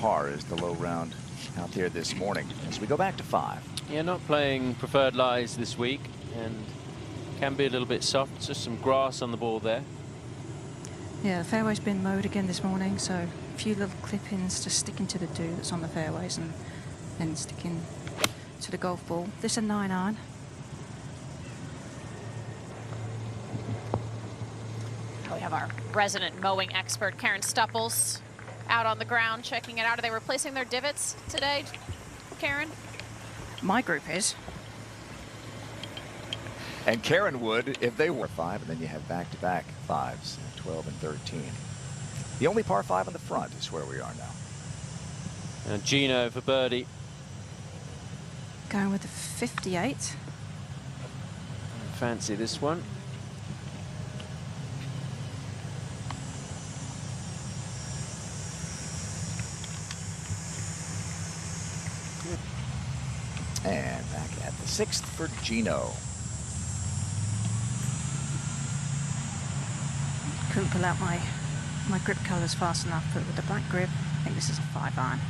par is the low round out there this morning as we go back to 5. Yeah, not playing preferred lies this week and can be a little bit soft. Just some grass on the ball there. Yeah, the fairway's been mowed again this morning, so a few little clip-ins just sticking to the dew that's on the fairways and then sticking to the golf ball. This is a 9-iron. We have our resident mowing expert, Karen Stupples, out on the ground checking it out. Are they replacing their divots today, Karen? My group is. And Karen would if they were 5, and then you have back-to-back 5s, 12 and 13. The only par 5 on the front is where we are now. And Jeeno for birdie. Going with the 58. Fancy this one. And back at the 6th for Jeeno. Couldn't pull out my grip colours fast enough, but with the black grip, I think this is a 5-iron.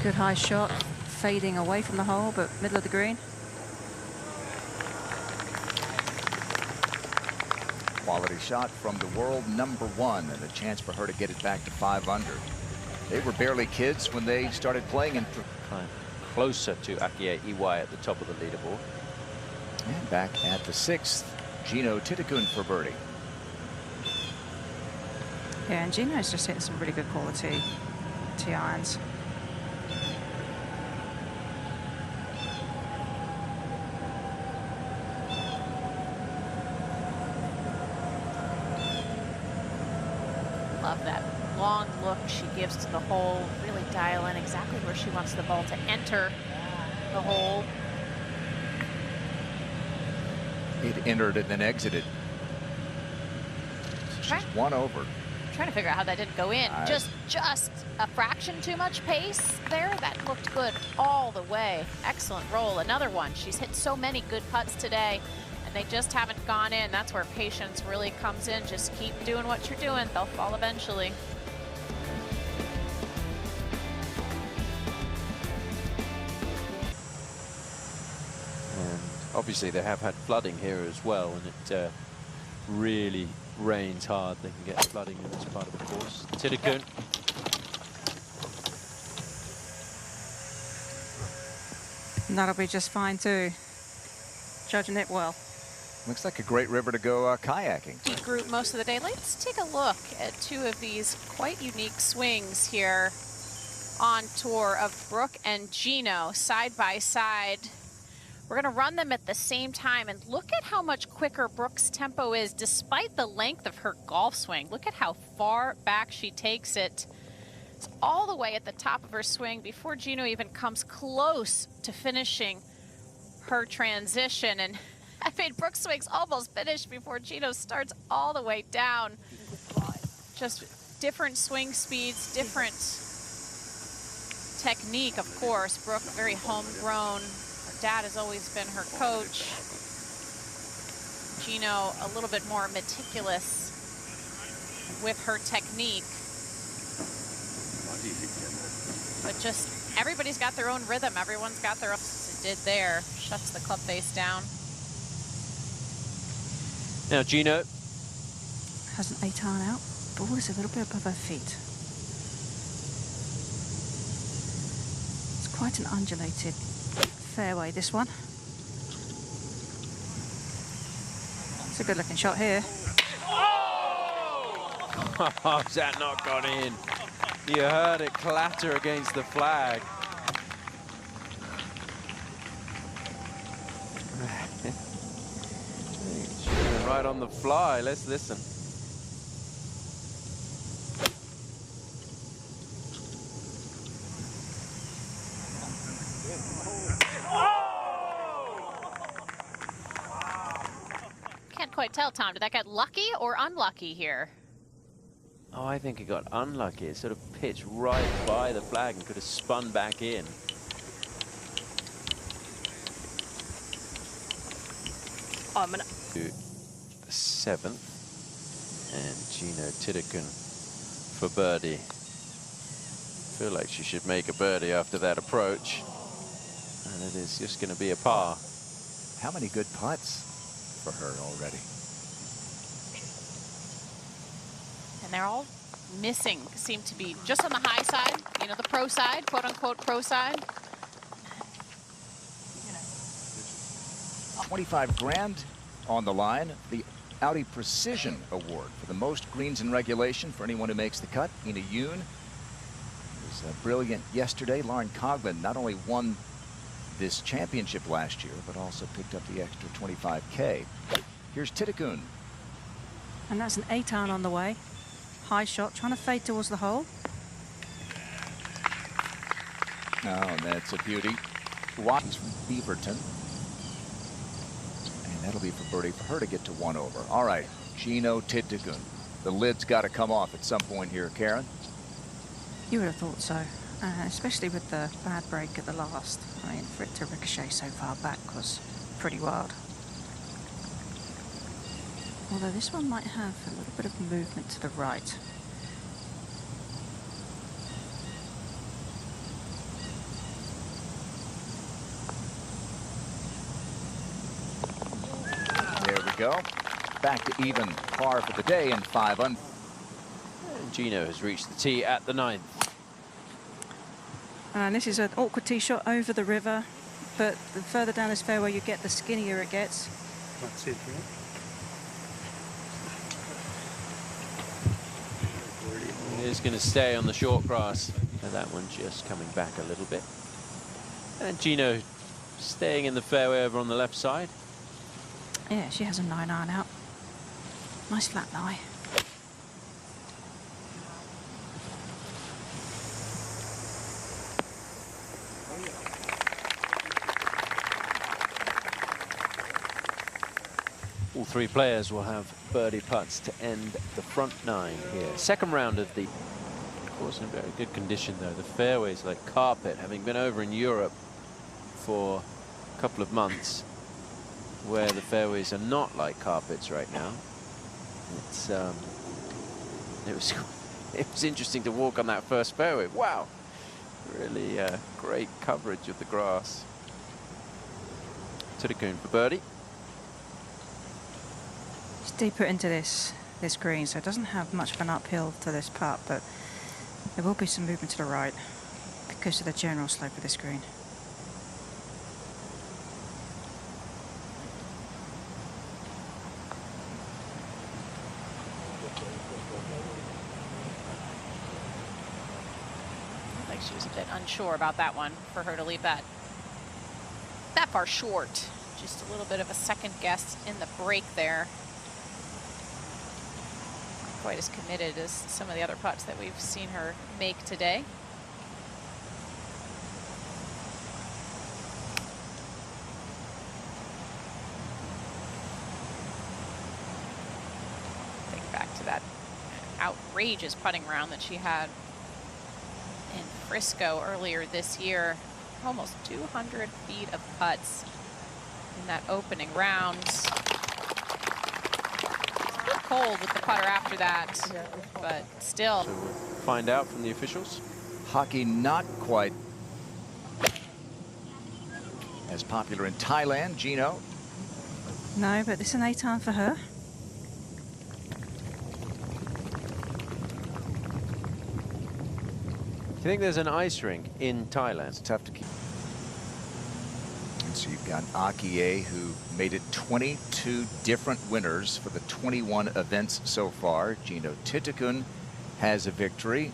Good high shot, fading away from the hole, but middle of the green. Quality shot from the world #1 and a chance for her to get it back to 5 under. They were barely kids when they started playing in closer to Akie Iwai at the top of the leaderboard. And back at the 6th, Jeeno Thitikul for birdie. Yeah, and Jeeno's just hitting some really good quality tee irons. Love that long look she gives to the hole, really dial in exactly where she wants the ball to enter the hole. It entered and then exited. Just one over. Trying to figure out how that didn't go in. Just a fraction too much pace there. That looked good all the way. Excellent roll. Another one. She's hit so many good putts today, and they just haven't gone in. That's where patience really comes in. Just keep doing what you're doing. They'll fall eventually. Obviously they have had flooding here as well, and it really rains hard. They can get flooding in this part of the course. Thitikul. And that'll be just fine too. Judging it well. Looks like a great river to go kayaking. Deep group most of the day. Let's take a look at two of these quite unique swings here on tour of Brooke and Jeeno side by side. We're going to run them at the same time, and look at how much quicker Brooke's tempo is despite the length of her golf swing. Look at how far back she takes it. It's all the way at the top of her swing before Jeeno even comes close to finishing her transition. And I mean, Brooke's swing's almost finished before Jeeno starts all the way down. Just different swing speeds, different technique, of course. Brooke, very homegrown. Dad has always been her coach. Jeeno a little bit more meticulous with her technique. But just everybody's got their own rhythm. Everyone's got their own. It did there. Shuts the club face down. Now Jeeno has an 8-iron out. Ball is a little bit above her feet. It's quite an undulated fairway, this one. It's a good looking shot here. Oh! Has that not gone in? You heard it clatter against the flag. Right on the fly. Let's listen. Can't quite tell, Tom. Did that get lucky or unlucky here? Oh, I think it got unlucky. It sort of pitched right by the flag and could have spun back in. Oh, I'm gonna... The 7th. And Jeeno Thitikul for birdie. Feel like she should make a birdie after that approach. And it is just going to be a par. How many good putts for her already? And they're all missing, seem to be just on the high side, you know, the pro side, quote unquote pro side. 25 grand on the line. The Audi Precision Award for the most greens in regulation for anyone who makes the cut. Ina Yoon was brilliant yesterday. Lauren Coughlin not only won this championship last year, but also picked up the extra 25K. Here's Thitikul. And that's an 8-iron on the way. High shot, trying to fade towards the hole. Oh, and that's a beauty. Watkins from Beaverton. And that'll be for birdie for her to get to 1 over. All right, Jeeno Thitikul. The lid's got to come off at some point here, Karen. You would have thought so, especially with the bad break at the last. I mean, for it to ricochet so far back was pretty wild. Although this one might have a little bit of movement to the right. There we go. Back to even par for the day in 5 under. And Jeeno has reached the tee at the 9th. And this is an awkward tee shot over the river, but the further down this fairway you get, the skinnier it gets. That's it, right? It is going to stay on the short grass. And that one just coming back a little bit. And Jeeno staying in the fairway over on the left side. Yeah, she has a 9-iron out. Nice flat lie. All 3 players will have birdie putts to end the front 9 here. Second round of the course in very good condition though. The fairway's like carpet, having been over in Europe for a couple of months where the fairways are not like carpets right now. It's it was interesting to walk on that first fairway. Wow, really great coverage of the grass. Thitikul for birdie. It's deeper into this green, so it doesn't have much of an uphill to this putt, but there will be some movement to the right because of the general slope of this green. Like she was a bit unsure about that one, for her to leave that far short. Just a little bit of a second guess in the break there. Not quite as committed as some of the other putts that we've seen her make today. Think back to that outrageous putting round that she had in Frisco earlier this year. Almost 200 feet of putts in that opening round. It's a bit cold with the putter after that, but still. So we'll find out from the officials. Hockey not quite as popular in Thailand. Jeeno. No, but it's an 8-iron for her. Do you think there's an ice rink in Thailand? It's tough to keep. And so you've got Akie, who made it 22 different winners for the 21 events so far. Jeeno Thitikul has a victory.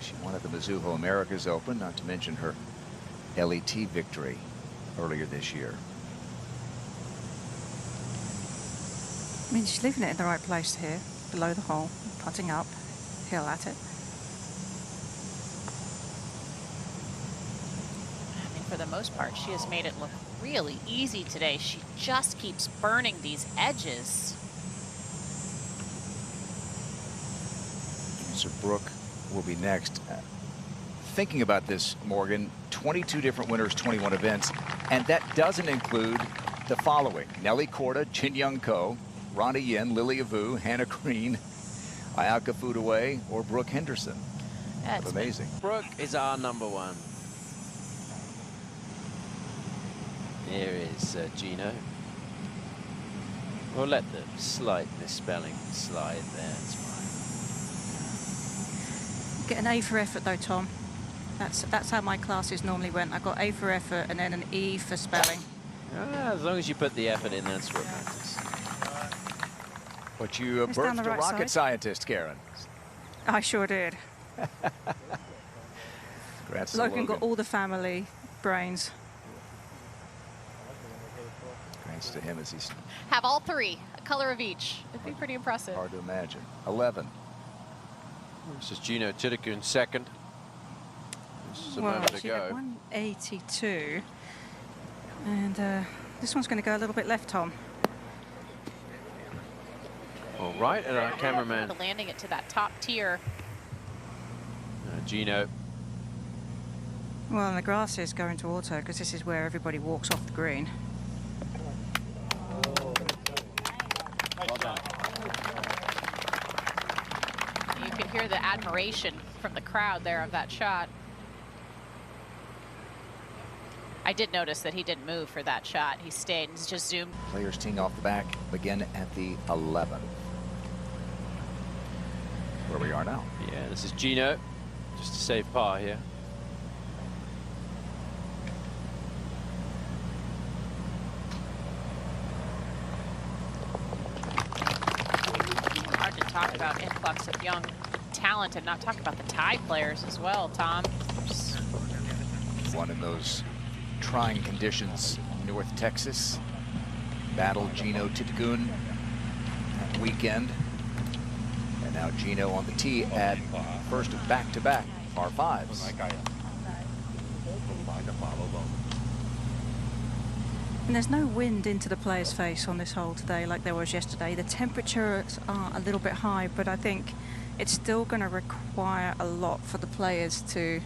She won at the Mizuho Americas Open, not to mention her LET victory earlier this year. I mean, she's leaving it in the right place here, below the hole, putting up, hill at it. For the most part, she has made it look really easy today. She just keeps burning these edges. So Brooke will be next. Thinking about this, Morgan, 22 different winners, 21 events, and that doesn't include the following: Nelly Korda, Jin Young Ko, Ronnie Yen, Lily Avu, Hannah Green, Ayaka Foodaway or Brooke Henderson. That's Amazing. Brooke is our #1. Here is Jeeno. We'll let the slight misspelling slide there. It's fine. Get an A for effort though, Tom. That's how my classes normally went. I got A for effort and then an E for spelling. As long as you put the effort in, that's what matters. But you It's down birthed the a right rocket side. scientist, Karen. I sure did. Congrats to Logan got all the family brains. Congrats to him as he's Have all three, a color of each. It'd be pretty impressive. hard to imagine. 11. This is Jeeno Thitikul in second. This is a moment to she had go. 182. And this one's going to go a little bit left, Tom. All right, and our cameraman, Landing it to that top tier. Jeeno. Well, and the grass is going to auto because this is where everybody walks off the green. You can hear the admiration from the crowd there of that shot. I did notice that he didn't move for that shot. He stayed and just zoomed. Players teeing off the back begin at the 11. Where we are now. Yeah, this is Jeeno. Just to save par here. Hard to talk about influx of young talent and not talk about the Thai players as well, Tom. Just One in those trying conditions, North Texas. Battled Jeeno Thitikul that weekend. And now Jeeno on the tee at first of back-to-back par 5s. And there's no wind into the player's face on this hole today like there was yesterday. The temperatures are a little bit high, but I think it's still going to require a lot for the players to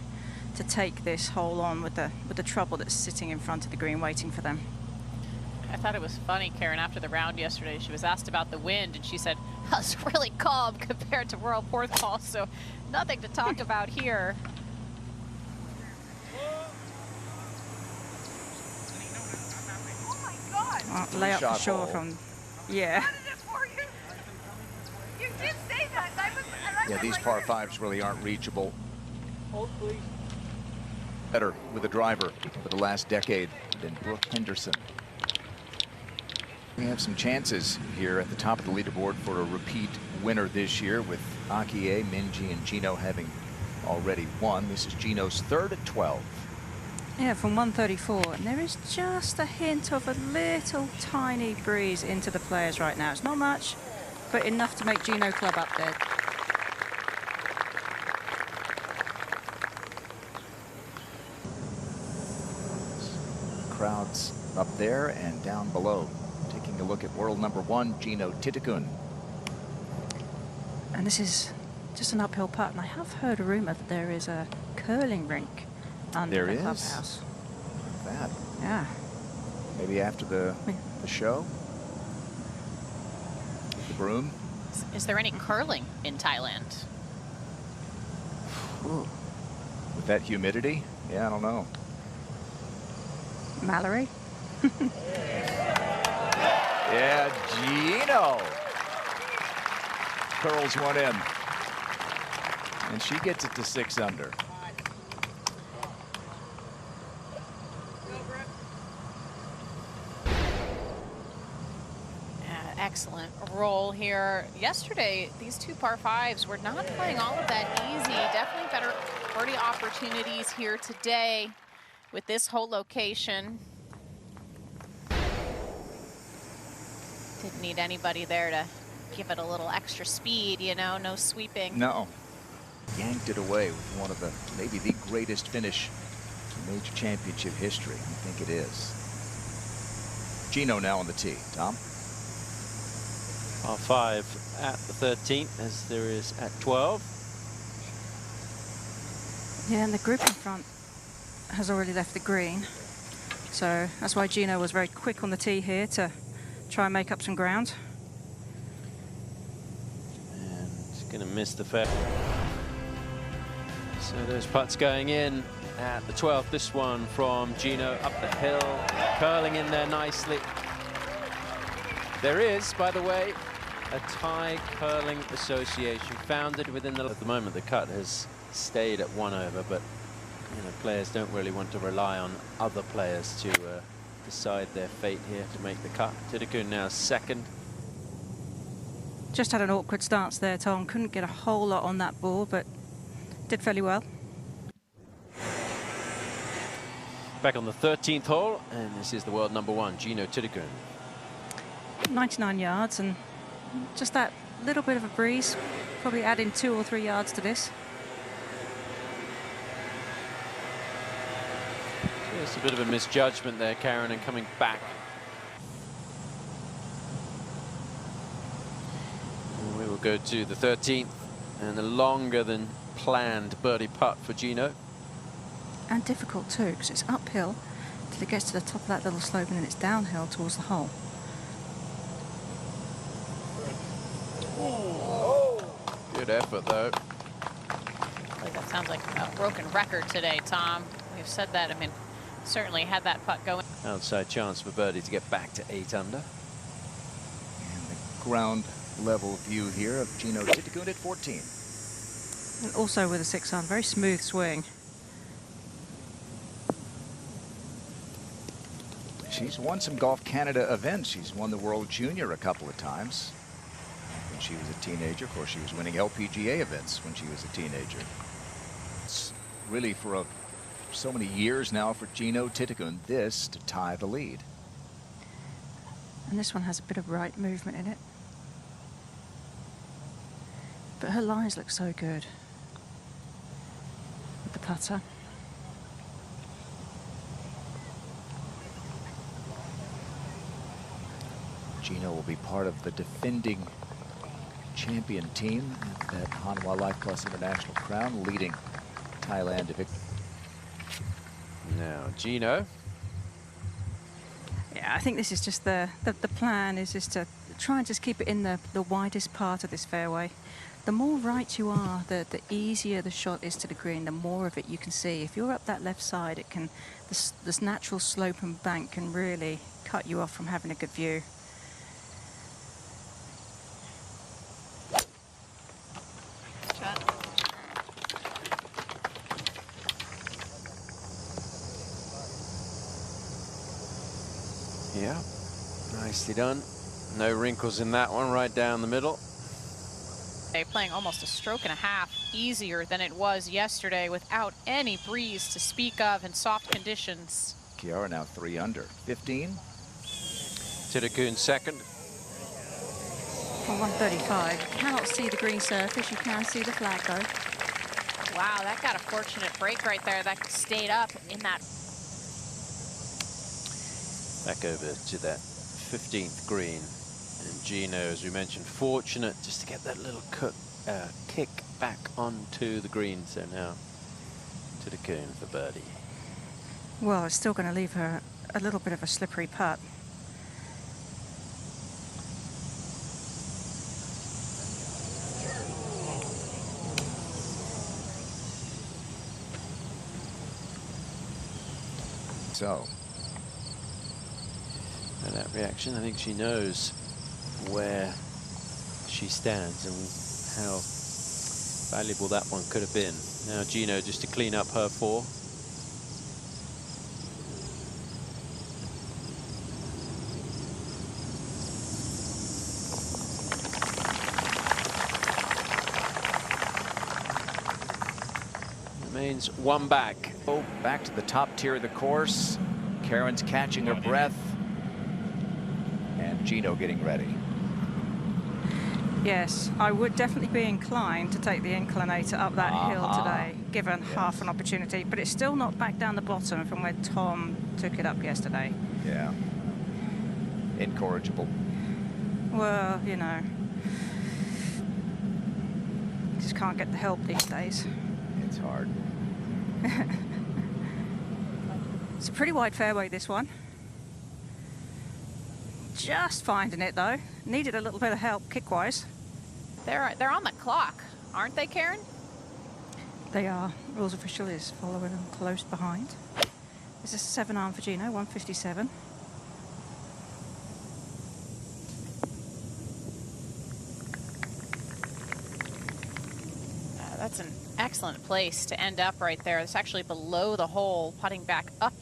take this hole on with the trouble that's sitting in front of the green waiting for them. I thought it was funny, Karen, after the round yesterday, she was asked about the wind, and she said, "I was really calm compared to Royal Porthcawl, so nothing to talk about here." Lay up Shot for sure hole. from, yeah. Yeah, these par 5s really aren't reachable. Better with a driver for the last decade than Brooke Henderson. We have some chances here at the top of the leaderboard for a repeat winner this year, with Akie, Minji, and Jeeno having already won. This is Jeeno's third at 12. Yeah, from 134, and there is just a hint of a little tiny breeze into the players right now. It's not much, but enough to make Jeeno club up there. Crowds up there and down below. Taking a look at world #1, Jeeno Thitikul. And this is just an uphill putt, and I have heard a rumor that there is a curling rink under There the is? clubhouse. That. Yeah. Maybe after the show? The broom? Is there any curling in Thailand? Ooh. With that humidity? Yeah, I don't know. Mallory? Yeah, Jeeno curls one in. And she gets it to 6 under. Excellent roll here. Yesterday, these two par 5s were not playing all of that easy. Definitely better birdie opportunities here today with this whole location. Didn't need anybody there to give it a little extra speed, you know, no sweeping. No. Yanked it away with one of the, maybe the greatest finish in major championship history. I think it is. Jeeno now on the tee. Tom? Par 5 at the 13th, as there is at 12. Yeah, and the group in front has already left the green. So that's why Jeeno was very quick on the tee here to try and make up some ground. And Gonna miss the fair. So those putts going in at the 12th. This one from Jeeno up the hill, curling in there nicely. There is, by the way, a Thai curling association founded within the... At the moment, the cut has stayed at 1 over, but you know, players don't really want to rely on other players to decide their fate here to make the cut. Thitikul now second. Just had an awkward stance there, Tom. Couldn't get a whole lot on that ball, but did fairly well. Back on the 13th hole, and this is the world #1, Jeeno Thitikul. 99 yards, and just that little bit of a breeze, probably adding 2 or 3 yards to this. Just a bit of a misjudgment there, Karen, and coming back. And we will go to the 13th, and a longer than planned birdie putt for Jeeno. And difficult too, because it's uphill till it gets to the top of that little slope, and then it's downhill towards the hole. Good effort, though. Like that sounds like a broken record today, Tom. We've said that. I mean, certainly had that putt going. Outside chance for birdie to get back to 8 under. And the ground level view here of Jeeno Thitikul at 14. And also with a 6-iron, very smooth swing. She's won some Golf Canada events. She's won the World Junior a couple of times. When she was a teenager, of course, she was winning LPGA events when she was a teenager. It's really for so many years now for Jeeno Thitikul, this to tie the lead. And this one has a bit of right movement in it. But her lies look so good with the putter. Jeeno will be part of the defending champion team at Hanwha Life Plus International Crown, leading Thailand to victory. Now, Jeeno. Yeah, I think this is just the plan is just to try and just keep it in the widest part of this fairway. The more right you are, the easier the shot is to the green, the more of it you can see. If you're up that left side, it can this natural slope and bank can really cut you off from having a good view. Yeah, nicely done. No wrinkles in that one, right down the middle. They're playing almost a stroke and a half easier than it was yesterday without any breeze to speak of and soft conditions. Kiara now 3 under. 15. Thitikul second. For 135, you cannot see the green surface, you can see the flag though. Wow, that got a fortunate break right there. That stayed up in that. Back over to that 15th green. And Jeeno, as we mentioned, fortunate just to get that little kick back onto the green. So now Thitikul for birdie. Well, it's still going to leave her a little bit of a slippery putt. So. And that reaction, I think she knows where she stands and how valuable that one could have been. Now Jeeno just to clean up her 4. Remains 1 back. Oh, back to the top tier of the course. Karen's catching her breath. And Jeeno getting ready. Yes, I would definitely be inclined to take the inclinator up that hill today, given half an opportunity, but it's still not back down the bottom from where Tom took it up yesterday. Yeah. Incorrigible. Well, you know, just can't get the help these days. It's hard. It's a pretty wide fairway, this one. Just finding it though. Needed a little bit of help kick-wise. They're on the clock. aren't they, Karen? They are. Rules official is following them close behind. This is 7-iron for Jeeno, 157. That's an excellent place to end up right there. It's actually below the hole, putting back up the